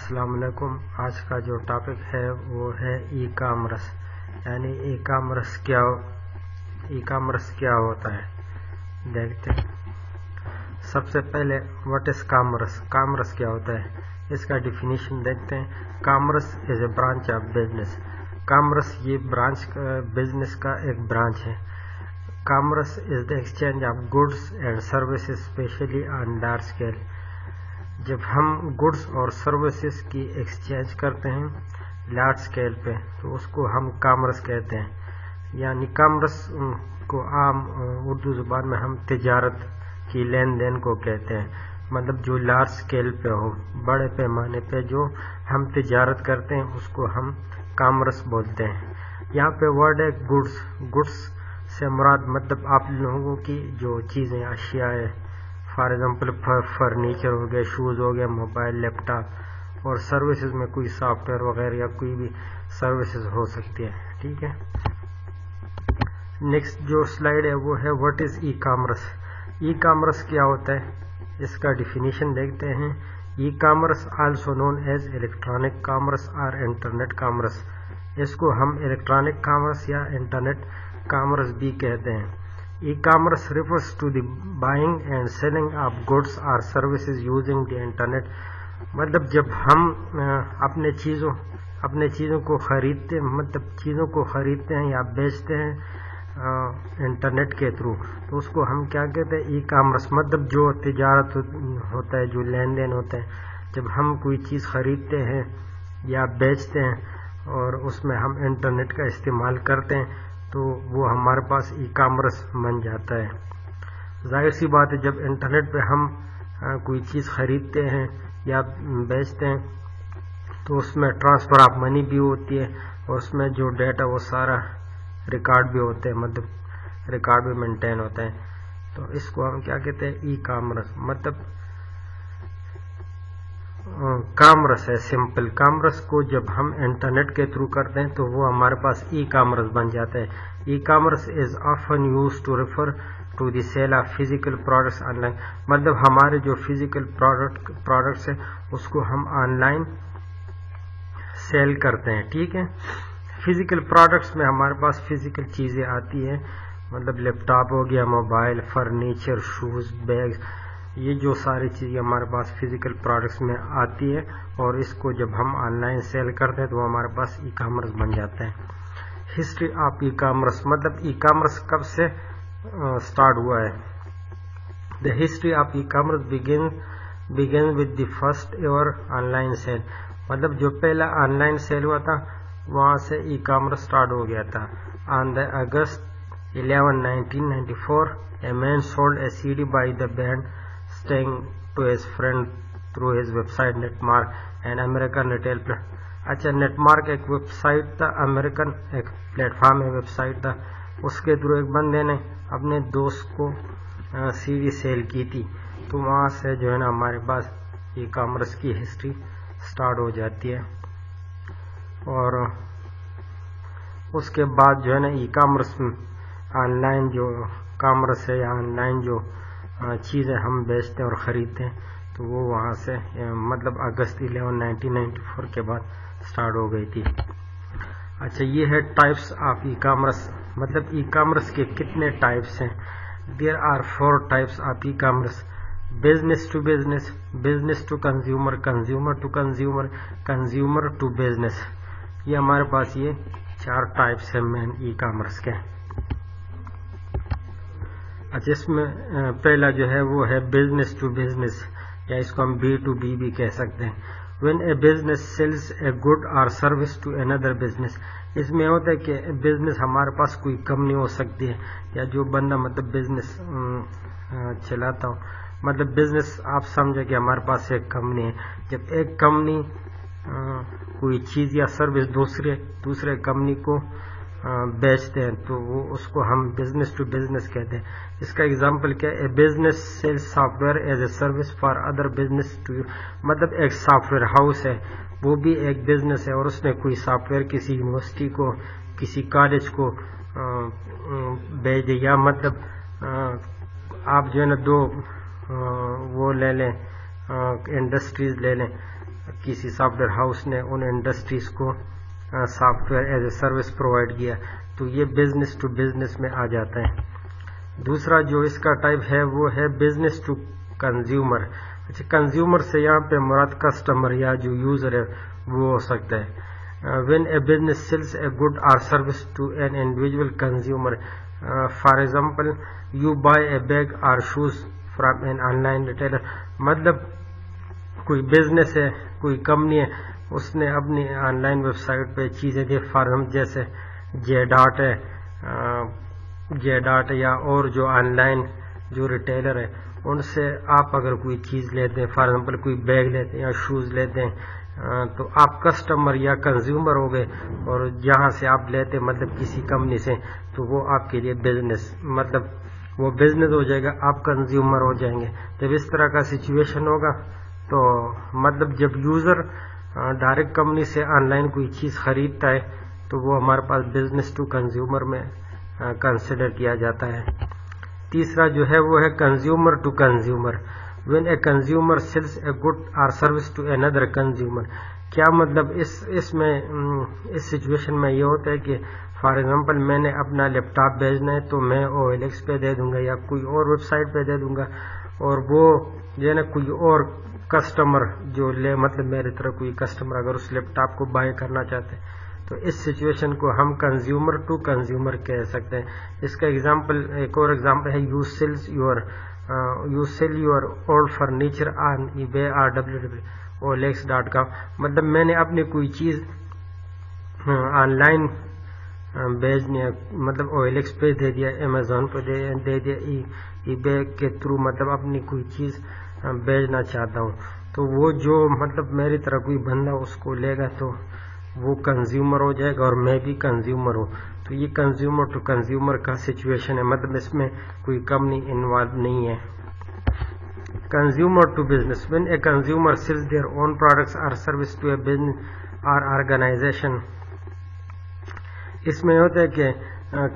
السلام علیکم. آج کا جو ٹاپک ہے وہ ہے ای کامرس. یعنی ای کامرس کیا ہوتا ہے دیکھتے ہیں. سب سے پہلے واٹ از کامرس. کامرس کیا ہوتا ہے اس کا ڈیفینیشن دیکھتے ہیں. Commerce is a branch of business. Commerce یہ بزنس کا ایک برانچ ہے. Commerce is the exchange of goods and services specially on large scale. جب ہم گڈس اور سروسز کی ایکسچینج کرتے ہیں لارج اسکیل پہ تو اس کو ہم کامرس کہتے ہیں. یعنی کامرس کو عام اردو زبان میں ہم تجارت کی لین دین کو کہتے ہیں. مطلب جو لارج اسکیل پہ ہو, بڑے پیمانے پہ جو ہم تجارت کرتے ہیں اس کو ہم کامرس بولتے ہیں. یہاں پہ ورڈ ہے گڈس. گڈس سے مراد مطلب آپ لوگوں کی جو چیزیں اشیاء ہے, فار ایگزامپل فرنیچر ہو گیا, شوز ہو گیا, موبائل, لیپ ٹاپ, اور سروسز میں کوئی سافٹ ویئر وغیرہ یا کوئی بھی سروسز ہو سکتی ہے. ٹھیک ہے. نیکسٹ جو سلائیڈ ہے وہ ہے what is e commerce. E commerce کیا ہوتا ہے اس کا ڈیفینیشن دیکھتے ہیں. E commerce also known as electronic commerce اور انٹرنیٹ کامرس. اس کو ہم الیکٹرانک کامرس یا انٹرنیٹ کامرس بھی کہتے ہیں. E-commerce refers to the buying and selling of goods or services using the internet. مطلب جب ہم اپنے چیزوں کو خریدتے ہیں یا بیچتے ہیں انٹرنیٹ کے تھرو تو اس کو ہم کیا کہتے ہیں ای کامرس. مطلب جو تجارت ہوتا ہے, جو لین دین ہوتا ہے, جب ہم کوئی چیز خریدتے ہیں یا بیچتے ہیں اور اس میں ہم انٹرنیٹ کا استعمال کرتے ہیں تو وہ ہمارے پاس ای کامرس بن جاتا ہے. ظاہر سی بات ہے جب انٹرنیٹ پہ ہم کوئی چیز خریدتے ہیں یا بیچتے ہیں تو اس میں ٹرانسفر آف منی بھی ہوتی ہے اور اس میں جو ڈیٹا وہ سارا ریکارڈ بھی ہوتے ہیں, مطلب ریکارڈ بھی مینٹین ہوتا ہے. تو اس کو ہم کیا کہتے ہیں ای کامرس. مطلب کامرس ہے سمپل. کامرس کو جب ہم انٹرنیٹ کے تھرو کرتے ہیں تو وہ ہمارے پاس ای کامرس بن جاتا ہے. E commerce is often use to refer to the sale of physical products online. مطلب ہمارے جو فزیکل پروڈکٹس ہیں اس کو ہم آن لائن سیل کرتے ہیں. ٹھیک ہے. فزیکل پروڈکٹس میں ہمارے پاس فزیکل چیزیں آتی ہیں, مطلب لیپ ٹاپ ہو گیا, موبائل, فرنیچر, شوز, بیگز, یہ جو ساری چیزیں ہمارے پاس فزیکل پروڈکٹس میں آتی ہے اور اس کو جب ہم آن لائن سیل کرتے ہیں تو وہ ہمارے پاس ای کامرس بن جاتا ہے. History of e commerce. مطلب ای کامرس کب سے سٹارٹ ہوا ہے. The history of e commerce began with the first ever online sale. مطلب جو پہلا آن لائن سیل ہوا تھا وہاں سے ای کامرس سٹارٹ ہو گیا تھا. آن دا اگست 11, 1994 a man sold a CD by the band Sting to his friend through his website Netmark, an American retail platform. اچھا, نیٹ مارک ایک ویب سائٹ تھا, امریکن ایک پلیٹ فارم ہے, ویب سائٹ تھا. اس کے through ایک بندے نے اپنے دوست کو سی ڈی سیل کی تھی. تو وہاں سے جو ہے نا ہمارے پاس ای کامرس کی ہسٹری سٹارٹ ہو جاتی ہے. اور اس کے بعد جو ہے نا ای کامرس آن لائن جو کامرس ہے یا آن لائن جو چیزیں ہم بیچتے ہیں اور خریدتے ہیں تو وہ وہاں سے مطلب اگست 11, 1994 کے بعد سٹارٹ ہو گئی تھی. اچھا, یہ ہے ٹائپس آف ای کامرس. مطلب ای کامرس کے کتنے ٹائپس ہیں. There are 4 types of e commerce. Business to business, business to consumer, consumer to consumer, consumer to business. یہ ہمارے پاس یہ 4 ٹائپس ہیں مین ای کامرس کے. اچھا, اس میں پہلا جو ہے وہ ہے بزنس ٹو بزنس یا اس کو ہم B2B بھی کہہ سکتے ہیں. when a business sells a good or service to another business. اس میں ہوتا ہے کہ بزنس ہمارے پاس کوئی کمپنی ہو سکتی ہے یا جو بندہ مطلب بزنس چلاتا ہو, مطلب بزنس آپ سمجھے کہ ہمارے پاس ایک کمپنی ہے. جب ایک کمپنی کوئی چیز یا سروس دوسرے کمپنی کو بیچتے ہیں تو وہ اس کو ہم بزنس ٹو بزنس کہتے ہیں. اس کا اگزامپل کیا ہے, a business sell software as a service for other business to. مطلب ایک سافٹ ویئر ہاؤس ہے, وہ بھی ایک بزنس ہے اور اس نے کوئی سافٹ ویئر کسی یونیورسٹی کو, کسی کالج کو بیچ دے. یا مطلب آپ جو ہے نا 2 وہ لے لیں, انڈسٹریز لے لیں, کسی سافٹ ویئر ہاؤس نے ان انڈسٹریز کو soft where as a service provide کیا، تو یہ بزنس ٹو بزنس میں آ جاتا ہے. دوسرا جو اس کا ٹائپ ہے وہ ہے بزنس ٹو کنزیومر. اچھا، کنزیومر سے یہاں پہ مراد کسٹمر یا جو یوزر ہے وہ ہو سکتا ہے. when a business sells a good or service to an individual consumer, for example you buy a bag or shoes from an online retailer. مطلب کوئی بزنس ہے، کوئی کمپنی ہے، اس نے اپنی آن لائن ویب سائٹ پہ چیزیں دی، فارم جیسے جے ڈاٹ یا اور جو آن لائن جو ریٹیلر ہے ان سے آپ اگر کوئی چیز لیتے ہیں، فار ایگزامپل کوئی بیگ لیتے ہیں یا شوز لیتے ہیں، تو آپ کسٹمر یا کنزیومر ہو گئے، اور جہاں سے آپ لیتے مطلب کسی کمپنی سے، تو وہ آپ کے لیے بزنس، مطلب وہ بزنس ہو جائے گا، آپ کنزیومر ہو جائیں گے. جب اس طرح کا سچویشن ہوگا تو مطلب جب یوزر ڈائریکٹ کمپنی سے آن لائن کوئی چیز خریدتا ہے تو وہ ہمارے پاس بزنس ٹو کنزیومر میں کنسیڈر کیا جاتا ہے. تیسرا جو ہے وہ ہے consumer to consumer. when a consumer sells a good or service to another consumer. کیا مطلب اس میں اس سچویشن میں یہ ہوتا ہے کہ فار ایگزامپل میں نے اپنا لیپ ٹاپ بھیجنا ہے تو میں OLX پہ دے دوں گا یا کوئی اور ویب سائٹ پہ دے دوں گا، اور وہ جو ہے نا کوئی اور کسٹمر جو مطلب میری طرح کوئی کسٹمر اگر اس لیپ ٹاپ کو بائی کرنا چاہتے ہیں تو اس سچویشن کو ہم کنزیومر ٹو کنزیومر کہہ سکتے ہیں. اس کا ایگزامپل ایک اور ایگزامپل ہے you sell your old furniture on eBay or www.olx.com. مطلب میں نے اپنی کوئی چیز آن لائن بیچنی ہے، مطلب OLX پہ دے دیا، Amazon پہ دے دیا، eBay کے تھرو مطلب اپنی کوئی چیز بیچنا چاہتا ہوں، تو وہ جو مطلب میری طرح کوئی بندہ اس کو لے گا تو وہ کنزیومر ہو جائے گا اور میں بھی کنزیومر ہوں. تو یہ کنزیومر ٹو کنزیومر کا سچویشن ہے، مطلب اس میں کوئی کمپنی انوالو نہیں ہے. Consumer to business. when a consumer sells their own products or service to a business or organization. اس میں ہوتا ہے کہ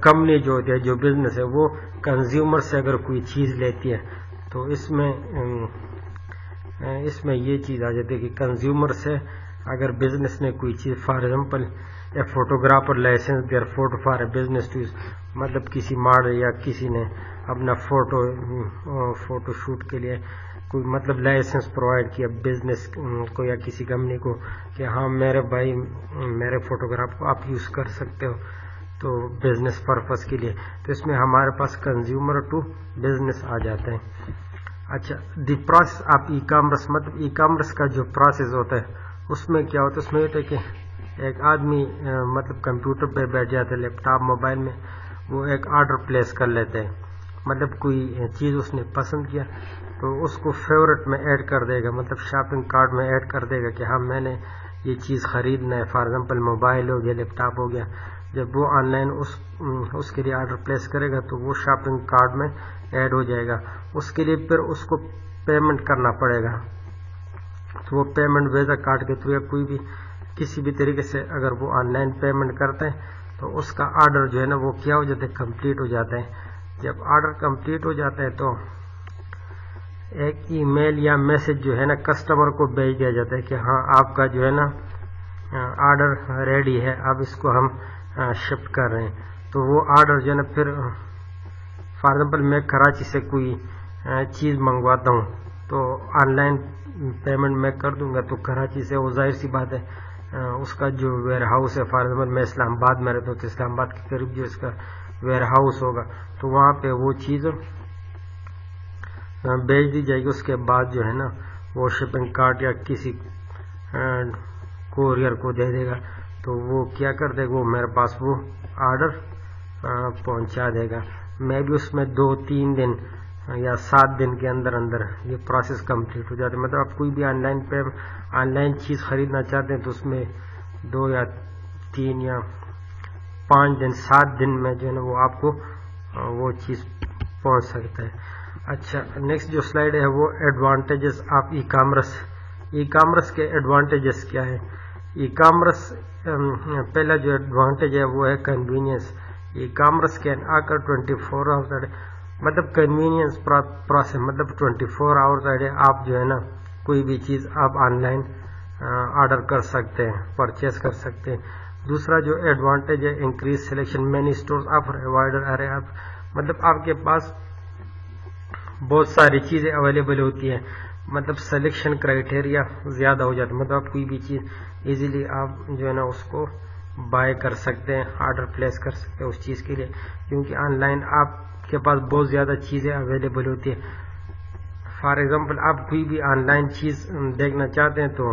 کمپنی جو ہوتی ہے، جو بزنس ہے، وہ کنزیومر سے اگر کوئی چیز لیتی ہے تو اس میں یہ چیز آ جاتی ہے کہ کنزیومر سے اگر بزنس نے کوئی چیز، for example a photographer license their photo for a business to, مطلب کسی ماڈل یا کسی نے اپنا فوٹو شوٹ کے لیے کوئی مطلب لائسنس پرووائڈ کیا بزنس کو یا کسی کمپنی کو کہ ہاں میرے بھائی میرے فوٹوگراف کو آپ یوز کر سکتے ہو تو بزنس پرپس کے لیے، تو اس میں ہمارے پاس کنزیومر ٹو بزنس آ جاتے ہیں. اچھا، the process of e commerce. مطلب ای کامرس کا جو پروسیس ہوتا ہے اس میں کیا ہوتا ہے، اس میں ہوتا ہے کہ ایک آدمی مطلب کمپیوٹر پہ بیٹھ جاتا ہے، لیپ ٹاپ موبائل میں، وہ ایک آرڈر پلیس کر لیتے ہیں. مطلب کوئی چیز اس نے پسند کیا تو اس کو فیورٹ میں ایڈ کر دے گا، مطلب شاپنگ کارٹ میں ایڈ کر دے گا کہ ہاں میں نے یہ چیز خریدنا ہے، فار ایگزامپل موبائل ہو گیا، لیپ ٹاپ ہو گیا. جب وہ آن لائن اس کے لیے آرڈر پلیس کرے گا تو وہ شاپنگ کارٹ میں ایڈ ہو جائے گا. اس کے لیے پھر اس کو پیمنٹ کرنا پڑے گا، تو وہ پیمنٹ ویزا کارڈ کے تھرو یا کوئی بھی کسی بھی طریقے سے اگر وہ آن لائن پیمنٹ کرتے ہیں تو اس کا آرڈر جو ہے نا وہ کیا ہو جاتا ہے، کمپلیٹ ہو جاتا ہے. جب آرڈر کمپلیٹ ہو جاتا ہے تو ایک ای میل یا میسج جو ہے نا کسٹمر کو بھیج دیا جاتا ہے کہ ہاں آپ کا جو ہے نا آرڈر ریڈی ہے، اب اس کو ہم شفٹ کر رہے ہیں. تو وہ آرڈر جو ہے نا پھر فار ایگزامپل میں کراچی سے کوئی چیز منگواتا ہوں تو آن لائن پیمنٹ میں کر دوں گا، تو کراچی سے وہ ظاہر سی بات ہے اس کا جو ویئر ہاؤس ہے، فار ایگزامپل میں اسلام آباد میں رہتا ہوں تو اسلام آباد کے قریب جو اس کا ویئر ہاؤس ہوگا تو وہاں پہ وہ چیز بھیج دی جائے گی. اس کے بعد جو ہے نا وہ شپنگ کارٹ یا کسی کوریئر کو دے دے گا تو وہ کیا کر دے گا، وہ میرے پاس وہ آرڈر پہنچا دے گا. میں بھی اس میں 2-3 دن یا 7 دن کے اندر یہ پروسیس کمپلیٹ ہو جاتا ہے. مطلب آپ کوئی بھی آن لائن چیز خریدنا چاہتے ہیں تو اس میں 2 یا 3 یا 5 دن 7 دن میں جو ہے نا وہ آپ کو وہ چیز پہنچ سکتا ہے. اچھا، نیکسٹ جو سلائیڈ ہے وہ advantages of e commerce. E commerce کے ایڈوانٹیجز کیا ہے؟ ای کامرس پہلا جو ایڈوانٹیج ہے وہ ہے کنوینئنس. ای کامرس کین آکر 24 hours a day. مطلب کنوینئنس پروسیس، مطلب 24 hours a day آپ جو ہے نا کوئی بھی چیز آپ آن لائن آرڈر کر سکتے ہیں، پرچیز کر سکتے ہیں۔ دوسرا جو ایڈوانٹیج ہے increase selection, many stores offer wider array of, مطلب آپ کے پاس بہت ساری چیزیں اویلیبل ہوتی ہیں، مطلب سلیکشن کرائٹیریا زیادہ ہو جاتا ہے، مطلب آپ کوئی بھی چیز ایزیلی آپ جو ہے نا اس کو بائی کر سکتے ہیں، آرڈر پلیس کر سکتے ہیں اس چیز کے لیے، کیونکہ آن لائن آپ کے پاس بہت زیادہ چیزیں اویلیبل ہوتی ہیں۔ فار ایگزامپل آپ کوئی بھی آن لائن چیز دیکھنا چاہتے ہیں تو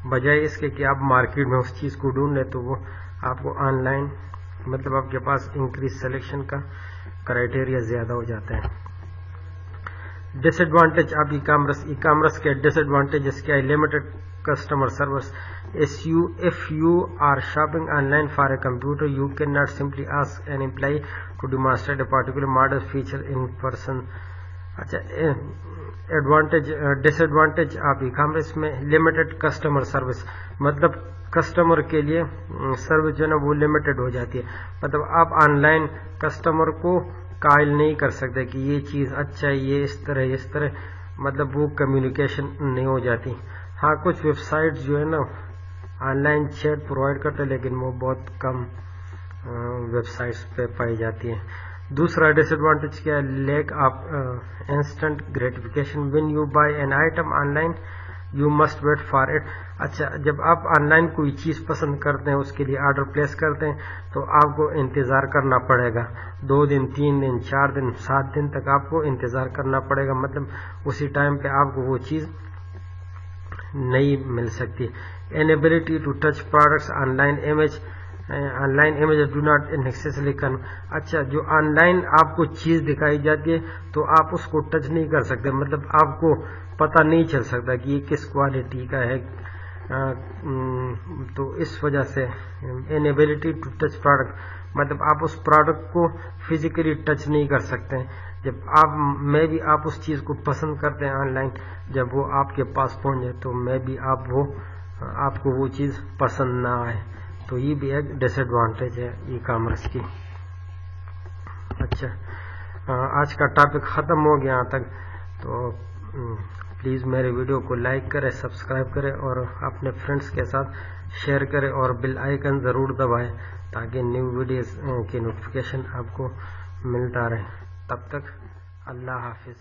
بجائے اس کے کہ آپ مارکیٹ میں اس چیز کو ڈھونڈ لیں تو وہ آپ کو آن لائن مطلب آپ کے پاس انکریز سلیکشن کا کرائٹیریا زیادہ ہو جاتا ہے۔ ڈس ایڈوانٹیج آف ای کامرس کے ڈس ایڈوانٹیجز کیا ہے؟ Limited customer service, if you are shopping online for a computer you cannot simply ask an employee to demonstrate a particular model feature in person۔ اچھا ڈس advantage آپ e commerce میں limited customer service, مطلب customer کے لیے service جو ہے نا وہ لمیٹڈ ہو جاتی ہے، مطلب آپ آن لائن کسٹمر کو قائل نہیں کر سکتے کہ یہ چیز اچھا ہے، یہ اس طرح مطلب وہ کمیونیکیشن نہیں ہو جاتی۔ ہاں کچھ ویب سائٹ جو ہے نا آن لائن چیٹ پرووائڈ کرتے ہیں لیکن وہ بہت کم ویب سائٹس پہ پائی جاتی ہیں۔ دوسرا ڈس ایڈوانٹیج کیا ہے؟ Lack of instant gratification, when you buy an item online you must wait for it. اچھا جب آپ آن لائن کوئی چیز پسند کرتے ہیں اس کے لیے آرڈر پلیس کرتے ہیں تو آپ کو انتظار کرنا پڑے گا، 2 دن 3 دن 4 دن 7 دن تک آپ کو انتظار کرنا پڑے گا، مطلب اسی ٹائم پہ آپ کو وہ چیز نہیں مل سکتی۔ Inability to touch products online image do not necessarily can. اچھا جو آن لائن آپ کو چیز دکھائی جاتی ہے تو آپ اس کو ٹچ نہیں کر سکتے، مطلب آپ کو پتہ نہیں چل سکتا کہ یہ کس کوالٹی کا ہے، تو اس وجہ سے انیبلٹی ٹو ٹچ پروڈکٹ مطلب آپ اس پروڈکٹ کو فزیکلی ٹچ نہیں کر سکتے۔ جب آپ اس چیز کو پسند کرتے ہیں آن لائن، جب وہ آپ کے پاس پہنچے تو آپ کو وہ چیز پسند نہ آئے، تو یہ بھی ایک ڈس ایڈوانٹیج ہے ای کامرس کی۔ اچھا آج کا ٹاپک ختم ہو گیا یہاں تک، تو پلیز میرے ویڈیو کو لائک کریں، سبسکرائب کریں اور اپنے فرینڈس کے ساتھ شیئر کریں اور بیل آئیکن ضرور دبائیں تاکہ نیو ویڈیوز کی نوٹیفیکیشن آپ کو ملتا رہے۔ تب تک اللہ حافظ۔